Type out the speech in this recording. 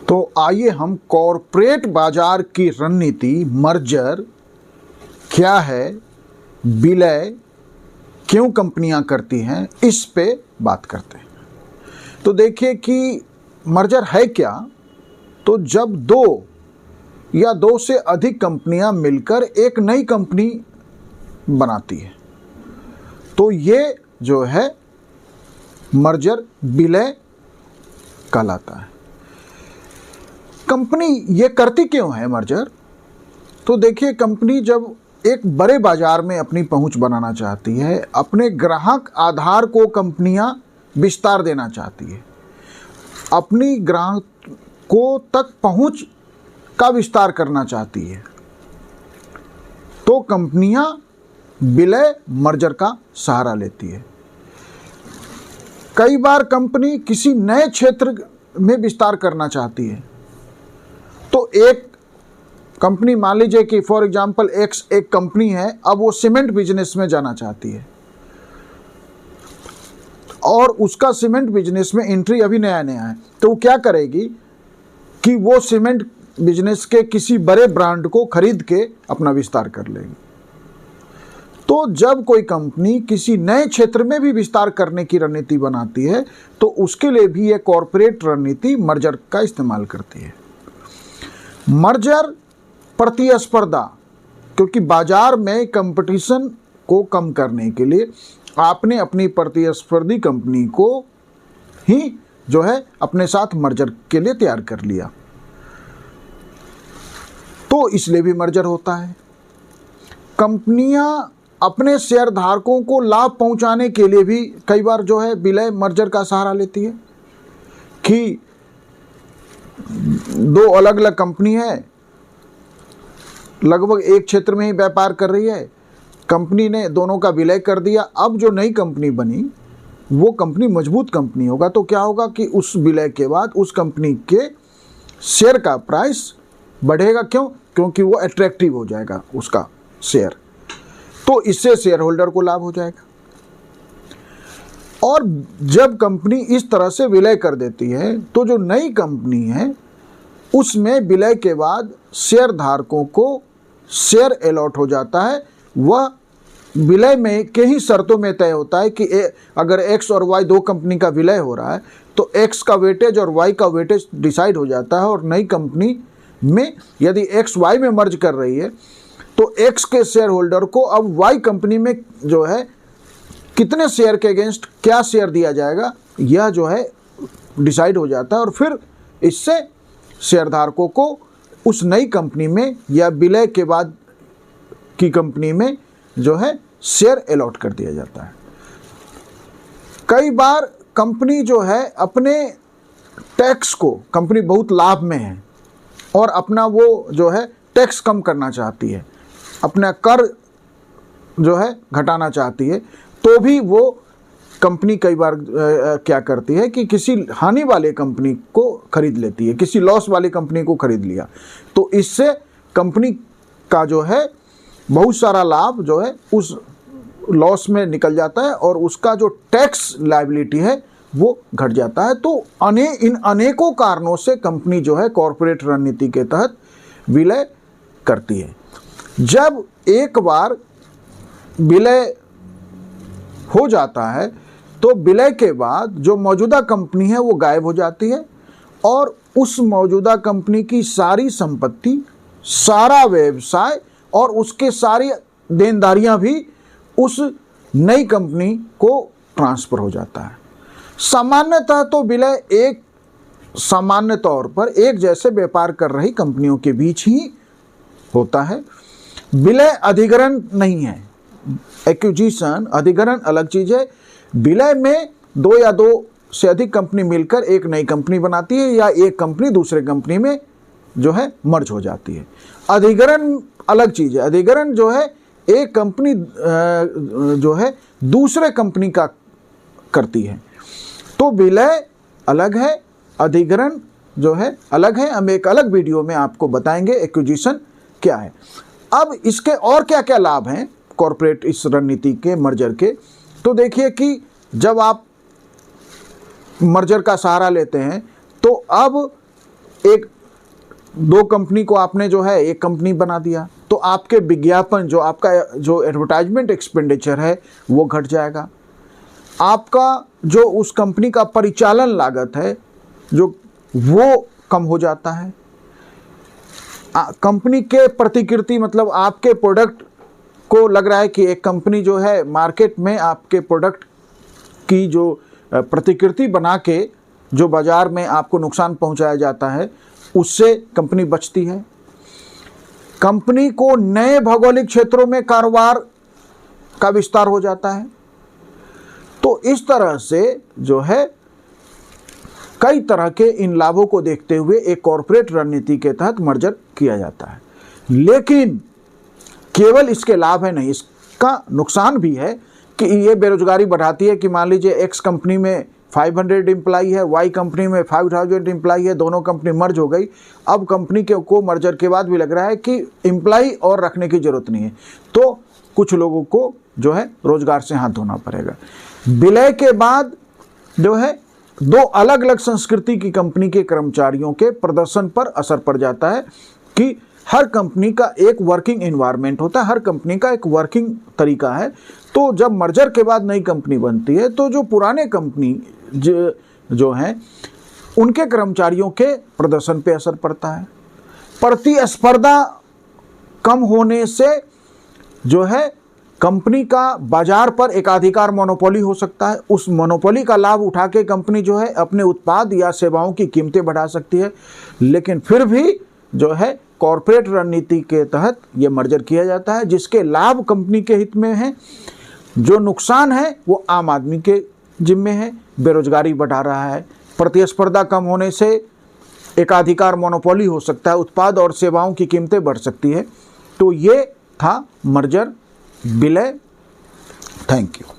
तो आइए हम कॉरपोरेट बाजार की रणनीति, मर्जर क्या है, विलय क्यों कंपनियां करती हैं, इस पे बात करते हैं। तो देखिए कि मर्जर है क्या। तो जब दो या दो से अधिक कंपनियां मिलकर एक नई कंपनी बनाती है तो ये जो है मर्जर विलय कहलाता है। कंपनी ये करती क्यों है मर्जर? तो देखिए, कंपनी जब एक बड़े बाजार में अपनी पहुंच बनाना चाहती है, अपने ग्राहक आधार को कंपनियां विस्तार देना चाहती है, अपनी ग्राहकों तक पहुंच का विस्तार करना चाहती है, तो कंपनियां विलय मर्जर का सहारा लेती है। कई बार कंपनी किसी नए क्षेत्र में विस्तार करना चाहती है, तो एक कंपनी, मान लीजिए कि फॉर एग्जांपल एक्स एक कंपनी है, अब वो सीमेंट बिजनेस में जाना चाहती है और उसका सीमेंट बिजनेस में एंट्री अभी नया नया है, तो वो क्या करेगी कि वो सीमेंट बिजनेस के किसी बड़े ब्रांड को खरीद के अपना विस्तार कर लेगी। तो जब कोई कंपनी किसी नए क्षेत्र में भी विस्तार करने की रणनीति बनाती है तो उसके लिए भी ये कॉरपोरेट रणनीति मर्जर का इस्तेमाल करती है। मर्जर प्रतिस्पर्धा, क्योंकि बाजार में कंपटीशन को कम करने के लिए आपने अपनी प्रतिस्पर्धी कंपनी को ही जो है अपने साथ मर्जर के लिए तैयार कर लिया, तो इसलिए भी मर्जर होता है। कंपनियां अपने शेयर धारकों को लाभ पहुंचाने के लिए भी कई बार जो है विलय मर्जर का सहारा लेती है कि दो अलग अलग कंपनी है, लगभग एक क्षेत्र में ही व्यापार कर रही है, कंपनी ने दोनों का विलय कर दिया। अब जो नई कंपनी बनी वो कंपनी मजबूत कंपनी होगा, तो क्या होगा कि उस विलय के बाद उस कंपनी के शेयर का प्राइस बढ़ेगा। क्यों? क्योंकि वो अट्रैक्टिव हो जाएगा उसका शेयर, तो इससे शेयर होल्डर को लाभ हो जाएगा। और जब कंपनी इस तरह से विलय कर देती है तो जो नई कंपनी है उसमें विलय के बाद शेयर धारकों को शेयर अलॉट हो जाता है। वह विलय में के ही शर्तों में तय होता है कि अगर एक्स और वाई दो कंपनी का विलय हो रहा है तो एक्स का वेटेज और वाई का वेटेज डिसाइड हो जाता है, और नई कंपनी में यदि एक्स वाई में मर्ज कर रही है तो एक्स के शेयर होल्डर को अब वाई कंपनी में जो है कितने शेयर के अगेंस्ट क्या शेयर दिया जाएगा, यह जो है डिसाइड हो जाता है, और फिर इससे शेयरधारकों को उस नई कंपनी में या विलय के बाद की कंपनी में जो है शेयर अलॉट कर दिया जाता है। कई बार कंपनी जो है अपने टैक्स को, कंपनी बहुत लाभ में है और अपना वो जो है टैक्स कम करना चाहती है, अपना कर जो है घटाना चाहती है, तो भी वो कंपनी कई बार क्या करती है कि किसी हानि वाले कंपनी को खरीद लेती है, किसी लॉस वाली कंपनी को खरीद लिया, तो इससे कंपनी का जो है बहुत सारा लाभ जो है उस लॉस में निकल जाता है और उसका जो टैक्स लायबिलिटी है वो घट जाता है। तो इन अनेकों कारणों से कंपनी जो है कॉरपोरेट रणनीति के तहत विलय करती है। जब एक बार विलय हो जाता है तो विलय के बाद जो मौजूदा कंपनी है वो गायब हो जाती है और उस मौजूदा कंपनी की सारी संपत्ति, सारा व्यवसाय और उसके सारी देनदारियां भी उस नई कंपनी को ट्रांसफर हो जाता है। सामान्यतः तो विलय एक सामान्य तौर पर एक जैसे व्यापार कर रही कंपनियों के बीच ही होता है। विलय अधिग्रहण नहीं है। एक्विजिशन, अधिग्रहण अलग चीज है। विलय में दो या दो से अधिक कंपनी मिलकर एक नई कंपनी बनाती है या एक कंपनी दूसरे कंपनी में जो है मर्ज हो जाती है। अधिग्रहण अलग चीज है। अधिग्रहण जो है एक कंपनी जो है दूसरे कंपनी का करती है, तो विलय अलग है, अधिग्रहण जो है अलग है। हम एक अलग वीडियो में आपको बताएंगे एक्विजिशन क्या है। अब इसके और क्या क्या लाभ हैं कॉरपोरेट इस रणनीति के, मर्जर के। तो देखिए कि जब आप मर्जर का सहारा लेते हैं तो अब एक दो कंपनी को आपने जो है एक कंपनी बना दिया, तो आपके विज्ञापन जो आपका जो एडवर्टाइजमेंट एक्सपेंडिचर है वो घट जाएगा। आपका जो उस कंपनी का परिचालन लागत है जो वो कम हो जाता है। कंपनी के प्रतिकृति मतलब आपके प्रोडक्ट को लग रहा है कि एक कंपनी जो है मार्केट में आपके प्रोडक्ट की जो प्रतिकृति बना के जो बाजार में आपको नुकसान पहुंचाया जाता है उससे कंपनी बचती है। कंपनी को नए भौगोलिक क्षेत्रों में कारोबार का विस्तार हो जाता है। तो इस तरह से जो है कई तरह के इन लाभों को देखते हुए एक कॉरपोरेट रणनीति के तहत मर्जर किया जाता है। लेकिन केवल इसके लाभ है नहीं, इसका नुकसान भी है कि ये बेरोजगारी बढ़ाती है कि मान लीजिए एक्स कंपनी में 500 एम्प्लाई है, वाई कंपनी में 5000 एम्प्लाई है, दोनों कंपनी मर्ज हो गई। अब कंपनी को मर्जर के बाद भी लग रहा है कि एम्प्लाई और रखने की जरूरत नहीं है, तो कुछ लोगों को जो है रोजगार से हाथ धोना पड़ेगा। विलय के बाद जो है दो अलग अलग संस्कृति की कंपनी के कर्मचारियों के प्रदर्शन पर असर पड़ जाता है कि हर कंपनी का एक वर्किंग एनवायरनमेंट होता है, हर कंपनी का एक वर्किंग तरीका है। तो जब मर्जर के बाद नई कंपनी बनती है तो जो पुराने कंपनी जो हैं उनके कर्मचारियों के प्रदर्शन पे असर पड़ता है। प्रतिस्पर्धा कम होने से जो है कंपनी का बाजार पर एकाधिकार मोनोपोली हो सकता है। उस मोनोपोली का लाभ उठा के कंपनी जो है अपने उत्पाद या सेवाओं की कीमतें बढ़ा सकती है। लेकिन फिर भी जो है कॉरपोरेट रणनीति के तहत ये मर्जर किया जाता है, जिसके लाभ कंपनी के हित में है, जो नुकसान है वो आम आदमी के जिम्मे है। बेरोजगारी बढ़ा रहा है, प्रतिस्पर्धा कम होने से एकाधिकार मोनोपोली हो सकता है, उत्पाद और सेवाओं की कीमतें बढ़ सकती है। तो ये था मर्जर विलय। Thank you.